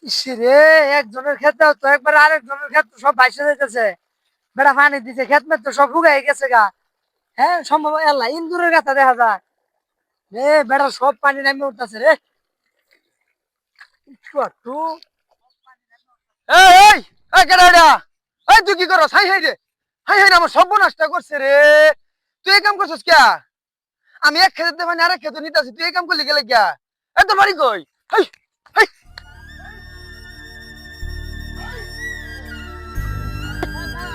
ইসরে একজনের ক্ষেত্রে তো একবার আরেকজনের ক্ষেত্রে সব ভাইসে যাইতেছে। বেড়া পানি দিছে ক্ষেত মে তো সব শুকাই গেছে গা। হ্যাঁ সম্ভব আল্লাহ ইন্দুরের গাথা দেখা যায়। বেড়া সব পানি নামে উঠতেছে রে। একটু একটু এই এই এই কেডা এটা? এই তুই কি করছ? হাই হাই রে, হাই হাই রে, আমার সর্বনাশটা করছে রে। তুই এই কাম করছিস কিয়া? আমি এক খেতে মানে আরেক খেতে নিতেছি, তুই এই কাম করলি গেলে কিয়া? এত বাড়ি কই? হাই হাই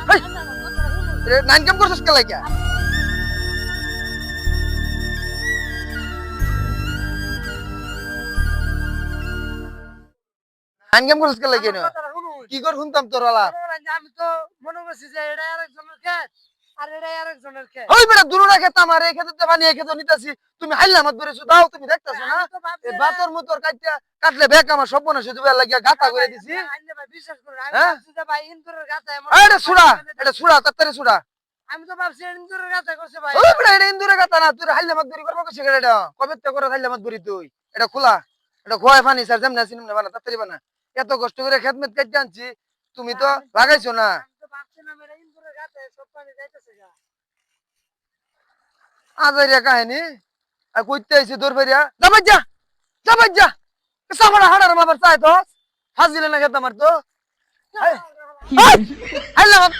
হাই, নাইন কাম করছিস গেলে কিয়া? নাইন কাম করছিস গেলে কেন? কথাটা শুনুন। কি কর শুনতাম তোর আলা? আমি তো মনে করছি যে এটা আরেকজনের ক্ষেত আর এটা আরেকজনের ক্ষেত। ওই বেটা দুনুরা খেতে আমার এই খেতে পানি এই খেতে নিতেছি, তুমি হাইলা মাত ধরেছো দাও, তুমি দেখতেছো না? আমি তো ভাবছি এই বাতর মুতর কাটটা কাটলে বেক আমার সর্বনাশ হয়ে যাবে, লাগিয়া গাতা করে দিছি। বিশ্বাস করুন আমি হ্যাঁ ভাবছি যে ভাই ইন্দুরের গাথা এমন এটা সুরা, এটা সুরা, তাড়াতাড়ি সুরা। আমি তো ভাবছি ইন্দুরের গাথা করছে ভাই। ওই বেটা এটা ইন্দুরে গাতা না, তুই হাইলা মাত ধরি করবো কিসে এটা? কবে তে করে হাইলা মাত ধরি তুই? এটা খোলা, এটা খোয়াই পানি স্যার যেমন সিনেম না বানা, তাড়াতাড়ি বানা। এত কষ্ট করে খেদমেত কাটতে আনছি, তুমি তো লাগাইছো না। আমি তো ভাবছিলাম এটা ইন্দুরের গাথা সব পানি যাইতেছে গা। আজাইরা কাহিনী আর কইতে আইছে দৌড় ফেরিয়া যাবাই যা, যাবাই যা। সামারা হাড়ার মাবার চাই তো ফাজিলে না খেতে আমার তো। হাইলা মাত